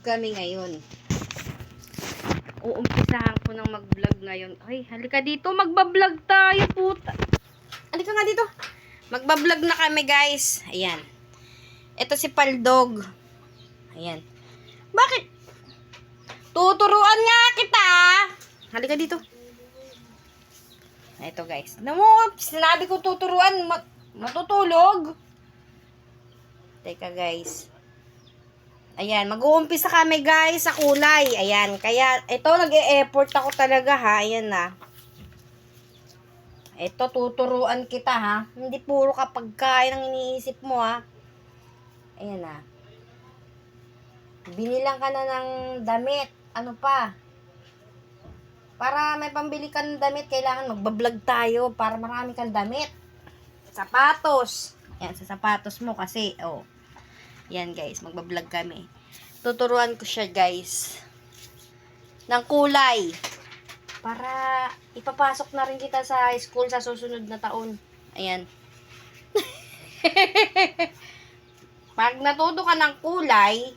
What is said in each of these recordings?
kami ngayon. Uumpisahan ko ng mag-vlog ngayon. Ay, halika dito. Magba-vlog tayo, puta. Halika nga dito. Magba-vlog na kami, guys. Ayan. Ito si Paldog. Ayan. Bakit? Tuturuan nga kita. Halika dito. Ito, guys. Sinabi ko tuturuan. Matutulog. Teka, guys. Ayan, mag-uumpisa kami guys sa kulay. Ayan, kaya ito nag-e-effort ako talaga ha. Ayan na. Ito tuturuan kita ha. Hindi puro kapag kain ang iniisip mo ha. Ayan na. Binilang ka na ng damit. Ano pa? Para may pambili ka ng damit, kailangan magbablog tayo para marami kang damit. Sapatos. Ayan, sa sapatos mo kasi, oh. Yan guys, magbablog kami. Tuturuan ko siya guys ng kulay para ipapasok na rin kita sa school sa susunod na taon. Ayan. Pag natuto ka ng kulay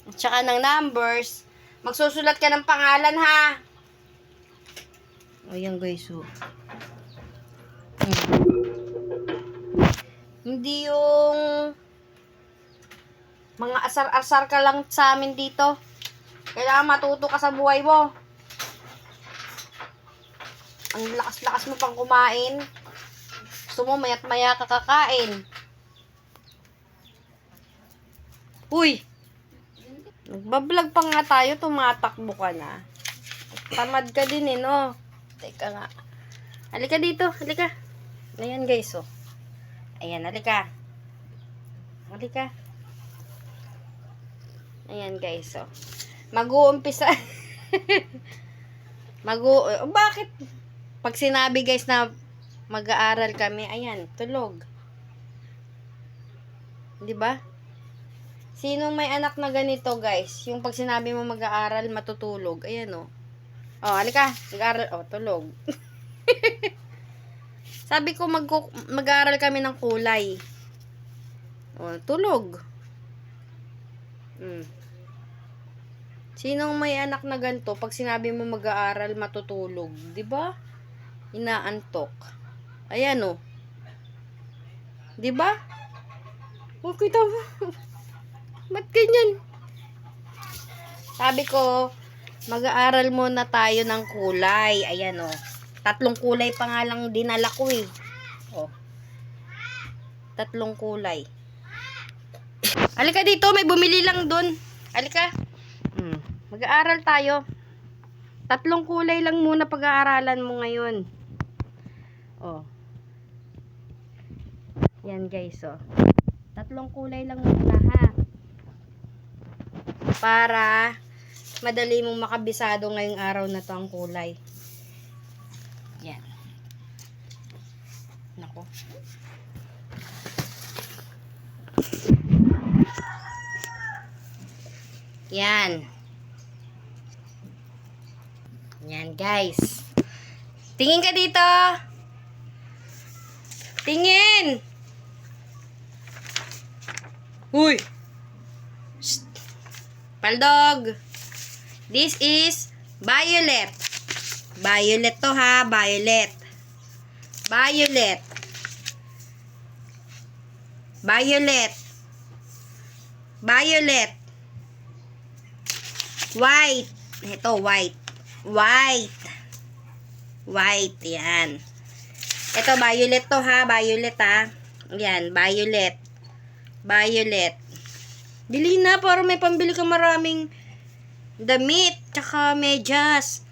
at saka ng numbers, magsusulat ka ng pangalan ha. Ayan guys, oh. Hindi yung mga asar-asar ka lang sa amin dito. Kailangan matuto ka sa buhay mo. Ang lakas-lakas mo pang kumain. Gusto mo mayat maya ka kakain. Uy! Nagbablog pa nga tayo, tumatakbo ka na. Tamad ka din eh, no? Teka nga. Halika dito, halika. Ayan guys, oh. Ayan, halika. Halika. Ayan guys, oh. Mag-uumpisa. Bakit? Pag sinabi guys na mag-aaral kami, ayan, tulog. 'Di ba? Sino may anak na ganito guys? Yung pag sinabi mo mag-aaral, matutulog. Ayan, oh. Oh, halika. Mag-aaral, oh, tulog. Sabi ko mag-aaral kami ng kulay. Oh, tulog. Sinong may anak na ganito, pag sinabi mo mag-aaral, matutulog, 'di ba? Inaantok. Ayan oh. 'Di ba? Oh, kita mo. Ba't ganyan? Sabi ko, mag-aaral muna tayo ng kulay. Ayan oh. 3 kulay pa nga lang dinala ko eh. Oh. 3 kulay. Halika dito, may bumili lang dun. Halika. Mag-aaral tayo. 3 kulay lang muna pag-aaralan mo ngayon. Oh. Yan guys, oh. 3 kulay lang muna ha. Para madali mong makabisado ngayong araw na to ang kulay. Yan. Nako. Yan. Yan guys. Tingin ka dito. Tingin. Uy. Shh. Paldog. This is violet. Violet to ha. Violet. Violet. Violet. Violet. White. Ito, white. White. White. Yan. Ito, violet to ha. Violet ha. Yan, violet. Violet. Bili na para may pambili ka maraming damit. Tsaka medyas.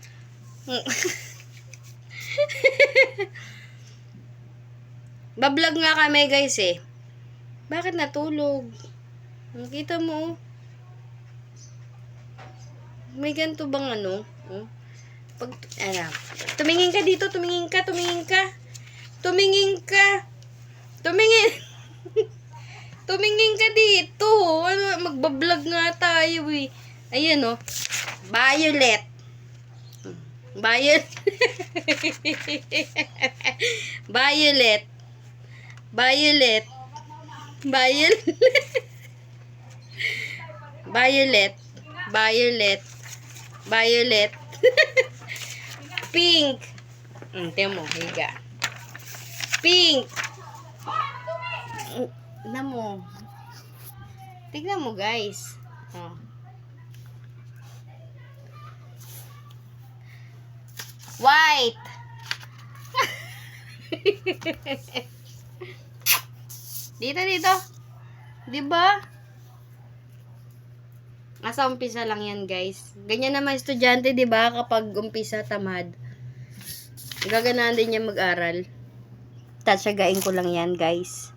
Bablog nga kami guys eh. Bakit natulog? Nakita mo oh. May ganito bang ano? Pag, tumingin ka dito, tumingin ka. Tumingin. Tumingin ka dito. Ano, magbablog nga tayo eh. Ayan oh. Violet. Violet. Violet. Violet. Violet. Violet. Violet. Violet. Pink. Tingnan mo, higa. Pink. Tignan mo. Tignan mo, guys. Oh. White. Dito. Diba? Nasa umpisa lang yan, guys. Ganyan naman estudyante, diba? Kapag umpisa, tamad. Gaganahan din niya mag-aral. Tatsagain ko lang yan, guys.